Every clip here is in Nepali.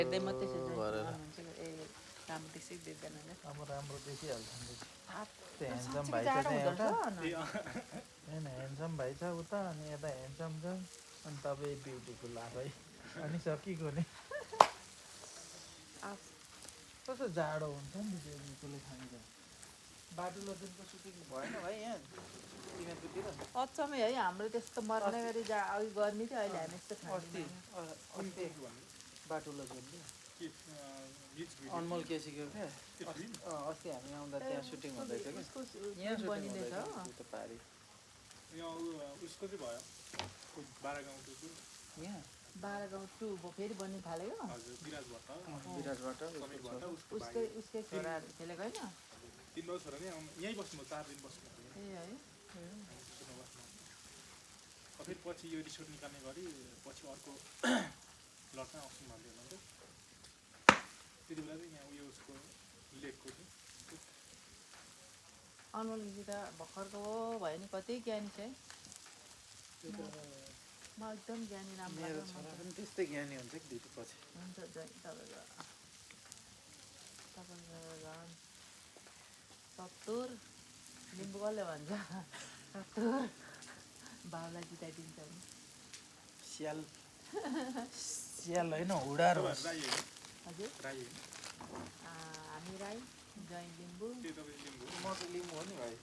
हेर्दै मात्रै छ गरेर हुन्छ ए काम त्यसै देख्दैन अब राम्रो देखिहाल्छ नि त्यो ह्यान्डसम साँच्चै भाइ छ जाडो त्यहाँ हुँदो एउटा रहेछ होइन ह्यान्डसम भाइ छ उता अनि यता ह्यान्डसम छ अनि तपाईँ ब्युटिफुल आफै अनि सकिगयो नि कस्तो जाडो हुन्छ नि त्यो निकोले खान्छ बाटो लजुनको सुटिङ भएन भाइ यहाँ तिमीहरूकोतिर अचम्मै है हाम्रो त्यस्तो मर्ने गरी अघि गर्मी थियो अहिले हामी यस्तो अस्ति अस्ति बाटो लजुनको अनमोल केसीको क्या अस्ति हामी आउँदा त्यहाँ सुटिङ हुँदैछ कि यहाँ सुटिङ हुँदैछ त्यो पारी उसको चाहिँ भयो यहाँ 12 गाउँ 2 फेरि बन्नु थाल्यो विराजबाट उसकै छोराहरू खेलेको होइन 3 वर्ष छोरा नै यहीँ बस्नु 4 दिन बस्नु ए है फेरि पछि यो रिसोर्ट निकाल्ने गरी पछि अर्को लटमा आउँछु भन्दै हुनुहुन्थ्यो त्यति बेला चाहिँ यहाँ उयो उसको लेकको थियो अनमोल दिदी त भर्खरको भयो नि कति ज्ञानी छ है म एकदम ज्ञानी राम्रो मेरो लाग्छ छोरा पनि त्यस्तै ज्ञानी हुन्छ कि दिदी पछि हुन्छ तपाईँको झन् 70 लिम्बू कसले भन्छ 70 बाउलाई जिताइदिन्छ नि स्याल स्याल होइन हुडार होस् राई होइन हजुर राई होइन हामी राई जय लिम्बू त्यो तपाईँ लिम्बू म त लिम्बू हो नि भाइ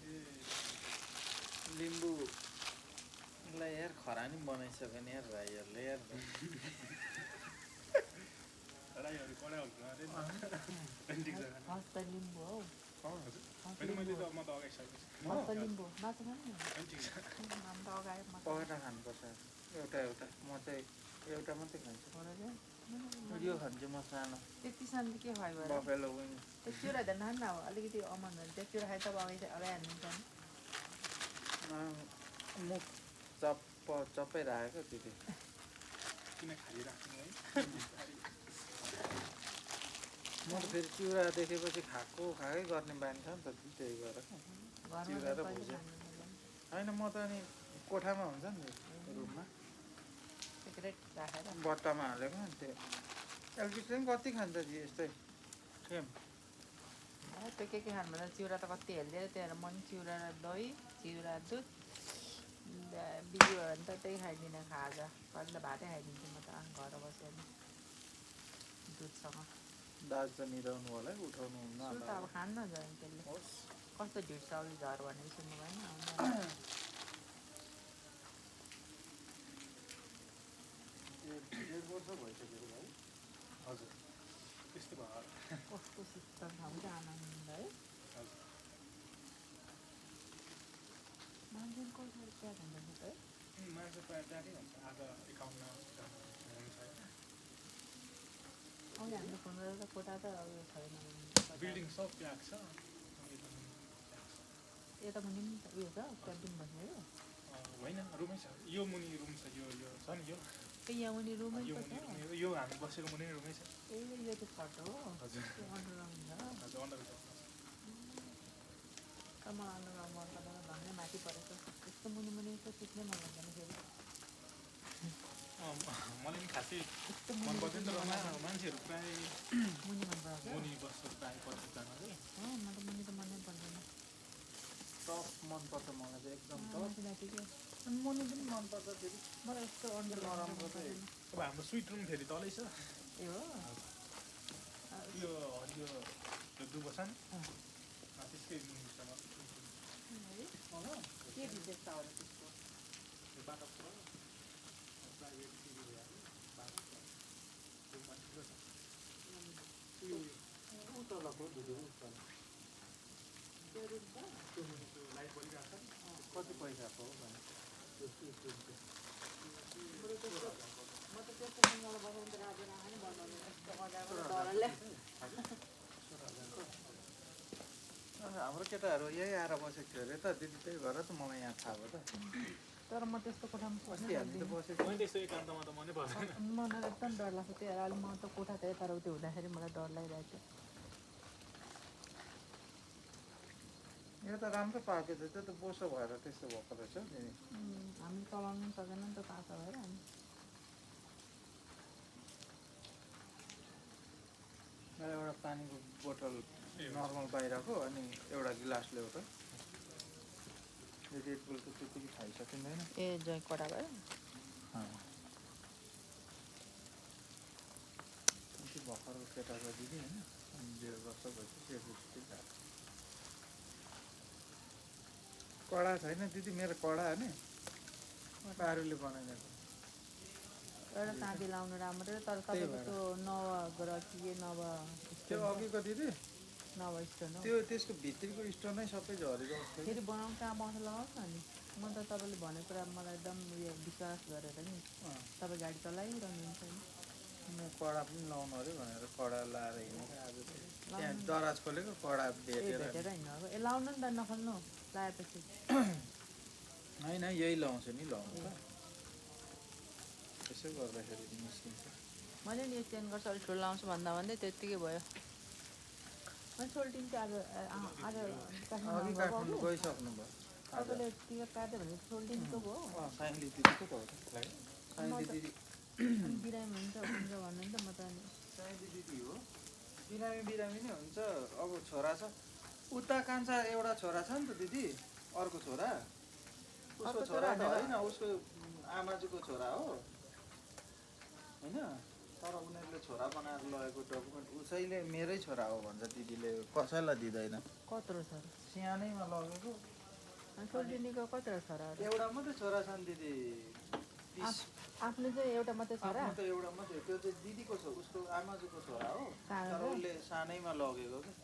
लिम्बूलाई यार खरानी बनाइसक्यो नि यार राईहरूले यार राईहरू कडा हुन्छ अरे ठिक छ हस्त लिम्बू हौ होइन मैले त म त अगाइसकेको हस्त लिम्बू मासु खानु ठिक छ हामी त अगाए पखेटा खानुपर्छ एउटा एउटा म चाहिँ एउटा मात्रै खान्छु यो खान्छु म सानो त्यति सानो के खुवाइ भयो बफेलो विङ त्यो चिउरा त नान अब अलिकति अमन हुन्छ त्यो चिउरा खाइ त अगाइ हाल्नुहुन्छ नि मुख चप्पै राखेको दिदी किन खालिराख्नु है म त फेरि चिउरा देखेपछि खाएकै गर्ने बानी छ नि त त्यही भएर चिउरा र भुजिया होइन म त अनि कोठामा हुन्छ नि रुममा राखेर बट्टामा हालेको त्यो एलपी चाहिँ कति खान्छ यस्तै सेम त्यो के खानु भन्दा चिउरा त कति हेल्दी त्यहाँ मन चिउरा र दही चिउरा दुध बिजी भयो भने त त्यही खाइदिने खाजा कहिले भातै खाइदिन्छु म त घर बसेर दुधसँग दाजु त निदाउनु होला है उठाउनु हुन्न सुरु त अब खान्न झन् त्यसले कस्तो ढिट्छ अघि झर भनेको सुन्नु भएन डेढ वर्ष भइसक्यो भाइ हजुर त्यस्तो भयो कस्तो शीतल ठाउँ चाहिँ आनन्द है हजुर मान्छे कसरी त्यहाँ भन्दैछ है मान्छे प्रायः त्यहाँकै हुन्छ आज 51 हुन्छ अहिले हामीले फोन गरेर कोटा त उयो छैन बिल्डिङ सब प्याक छ यता मुनि पनि उयो छ क्याम्पिङ बस्ने हो होइन रुमै छ यो मुनि रुम छ यो छ नि यो ए यहाँ मुनि रुमै यो पो छ मुनि यो हामी बसेको मुनि रुमै छ ए यो त छट हो हजुर त्यो अन्डरग्राउन्ड छ हजुर अन्डरग्राउन्ड त मलाई अन्डरग्राउन्ड मन पर्दैन भन्ने माथि परेको यस्तो मुनि मुनि त सुत्नै मन लाग्दैन फेरि मलाई पनि खासै यस्तो मन मुनि पर्दैन तर मान्छेहरू प्रायः मुनि मन पर्छ मुनि बस्छ प्रायः कतिजना चाहिँ हो म त मुनि त मनै पर्दैन टप मनपर्छ मलाई चाहिँ एकदम टप माथि माथि के मुनि पनि मनपर्छ फेरि मलाई यस्तो अन्डर नराम्रो चाहिँ अब हाम्रो स्विट रुम फेरि तलै छ ए हो यो हरियो त्यो दुबो छ नि त्यसकै मुनिसँग के विशेषता हो त्यसको त्यो बाटो छ प्राइभेट टिभी बाटो रुममा ठुलो छ उतलको दुधु उतल त्यो रुम छ त्यो लाइट बलिरहेको छ कति पैसाको हो भने म त त्यस्तो सिङ्गला बसाउनु त राजी राखेन बनाउनु यस्तो मजाको डरले हाम्रो केटाहरू यही आएर बसेको थियो अरे त दिदी त्यही भएर त मलाई यहाँ थाहा भयो त तर म त्यस्तो कोठामा अस्ति हामी त बसेको मैले त्यस्तो एकान्तमा त मनै पर्दैन मलाई एकदम डर लाग्छ त्यही भएर अहिले म त कोठा चाहिँ तर त्यो हुँदाखेरि मलाई डर लागिरहेको थियो यो त राम्रो पाएको थियो त्यो त बोसो भएर त्यस्तो भएको रहेछ नि हामी चलाउनु पनि सकेन नि त पासा भएर हामी एउटा पानीको बोतल ए नर्मल बाहिरको अनि एउटा गिलास ल्याऊ त यो रेड बुल त त्यतिकै खाइसकिँदैन ए जय कडा भयो त्यो भर्खरको केटाको दिदी होइन 1.5 वर्ष भइसक्यो कडा छैन दिदी मेरो कडा नि पारुले बनाइदिएको एउटा काँदी लाउनु राम्रो तर तपाईँको त्यो नवग्रह के नव त्यो अघिको दिदी नव स्टोन हो त्यो त्यसको भित्रीको स्टोन नै सबै झरेको जस्तो फेरि बनाउनु कहाँ बनाउँछ लगाउँछ नि म त तपाईँले भनेको कुरा मलाई एकदम उयो विश्वास गरेर नि तपाईँ गाडी चलाइरहनुहुन्छ नि म कडा पनि लाउनु अरे भनेर कडा लाएर हिँडेर आज त्यहाँ दराज खोलेको कडा भेटेर भेटेर हिँड्नु ए लाउनु नि त नखोल्नु लाएपछि होइन यही लाउँछु नि लाउनु त त्यसो गर्दाखेरि निस्किन्छ मैले नि चेन्ज गर्छु अलिक ठुलो लाउँछु भन्दा भन्दै त्यत्तिकै भयो मैले सोल्टिन्थेँ आज अघि काठमाडौँ गइसक्नु भयो तपाईँले टिकट काट्यो भने सोल्टिनको भयो साइली दिदीको त हो साइली दिदी बिरामी हुन्छ भन्नु नि त म त अनि साइली दिदी हो बिरामी नै हुन्छ अब छोरा छ उता कान्छा एउटा छोरा छ नि त दिदी अर्को छोरा उसको छोरा त होइन उसको आमाजुको छोरा हो होइन तर उनीहरूले छोरा बनाएर लगेको डकुमेन्ट उसैले मेरै छोरा हो भन्छ दिदीले कसैलाई दिँदैन कत्रो छ सानैमा लगेको सोल्टिनीको कत्रो छोरा एउटा मात्रै छोरा छ नि दिदी आफ्नो चाहिँ एउटा मात्रै छोरा आफ्नो त एउटा मात्रै त्यो चाहिँ दिदीको छ उसको आमाजुको छोरा हो तर उसले सानैमा लगेको क्या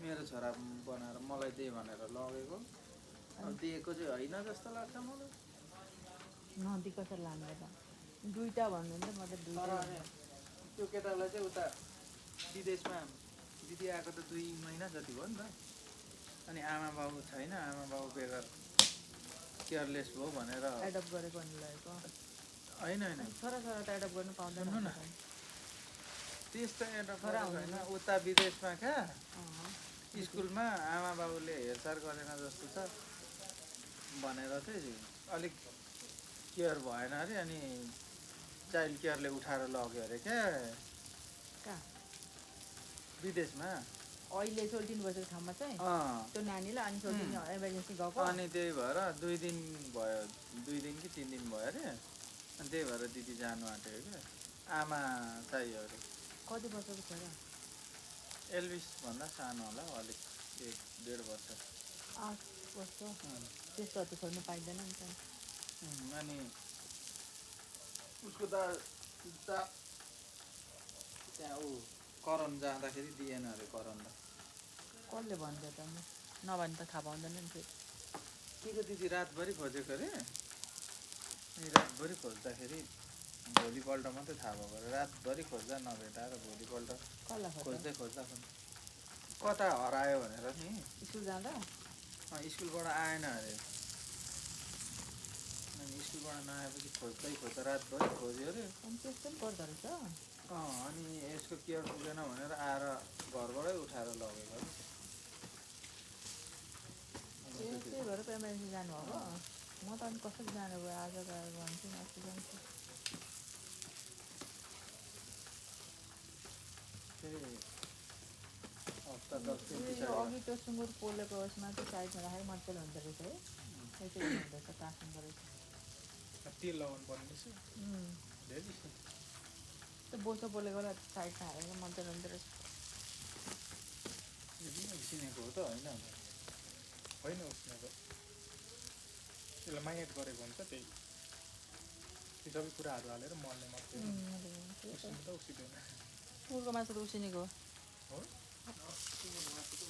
मेरो छोरा बनाएर मलाई दे भनेर लगेको दिएको चाहिँ होइन जस्तो लाग्छ मलाई नदी कसरी लाने त दुईटा भन्नु नि त म त दुईटा त्यो केटालाई चाहिँ उता विदेशमा दिदी आएको त 2 महिना जति भयो नि त अनि आमा बाबु छैन आमा बाबु बेगर केयरलेस भयो भनेर एडप्ट गरेको भन्नु लगेको होइन होइन छोरा छोरा त एडप्ट गर्नु पाउँदैन न त्यस्तो एडप्ट होइन उता विदेशमा क्या स्कुलमा आमा बाबुले हेरचाह गरेन जस्तो छ भनेर चाहिँ अलिक केयर भएन अरे अनि चाइल्ड केयरले उठाएर लग्यो अरे क्या कहाँ विदेशमा अहिले सोल्टिन बसेको ठाउँमा चाहिँ त्यो नानीलाई अनि सोल्टिन इमर्जेन्सी गएको अनि त्यही भएर 2 दिन भयो 2 दिन कि 3 दिन भयो अरे अनि त्यही भएर दिदी जानु आँटेको क्या आमा चाहियो अरे कति वर्षको छोरा एल्भिस भन्दा सानो होला अलिक 1.5 वर्ष 8 वर्ष त्यस्तो त छोड्नु पाइँदैन नि त अनि उसको त त्यहाँ ऊ करन जाँदाखेरि दिएन अरे करनलाई कसले भन्छ त नभने त थाहा पाउँदैन नि फेरि के को दिदी रातभरि खोजेको अरे अनि रातभरि खोज्दाखेरि भोलिपल्ट मात्रै थाहा भएको अरे रातभरि खोज्दा नभेटाएर भोलिपल्ट खोज्दै खोज्दा कता हरायो भनेर नि स्कुल जाँदा स्कुलबाट आएन अरे अनि स्कुलबाट नआएपछि खोज्दै खोज्दा रातभरि खोज्यो अरे अनि त्यस्तो पनि गर्दो रहेछ अनि यसको केयर पुगेन भनेर आएर घरबाटै उठाएर लगेको त्यही भएर त इमर्जेन्सी जानुभएको म त अनि कसरी जानु भयो आज गएर भन्छु अस्ति जान्छु हप्ता 10 दिन अघि त्यो सुँगुर पोलेको उसमा चाहिँ साइडमा राखेर मजाले हुँदो रहेछ है त्यसरी हुँदो रहेछ काट्नु रहेछ तेल लगाउनु पर्ने रहेछ त्यो बोसो पोलेकोलाई साइडमा हालेर मजाले हुँदो रहेछ उसिनेको हो त होइन होइन उसिनेको त्यसलाई माइट गरेको हुन्छ त्यही त्यो सबै कुराहरू हालेर मर्ने मात्रै उसिनु त उसिँदैन सुँगुरको मासु त उसिनेको हो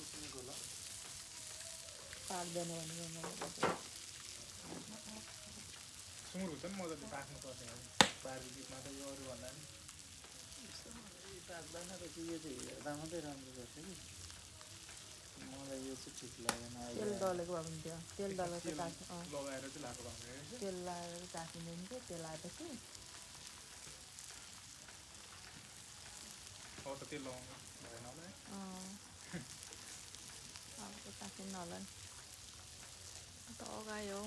उसिनेको होला पाक्दैन भनेको सुँगुरको चाहिँ मजाले पाक्नुपर्ने हो बारीमा त यो अरू भन्दा नि पाक्दैन रहेछ यो चाहिँ हेर्दा मात्रै राम्रो रहेछ कि मलाई यो चाहिँ ठिक लागेन तेल दलेको भए हुन्थ्यो तेल दलेको काट्नु लगाएर चाहिँ लगाएको भएको रहेछ तेल लगाएर काटिदिन्थ्यो तेल आएपछि अब त तेल लगाउनु भएन होला है अब त काटिन्न होला नि त अगायो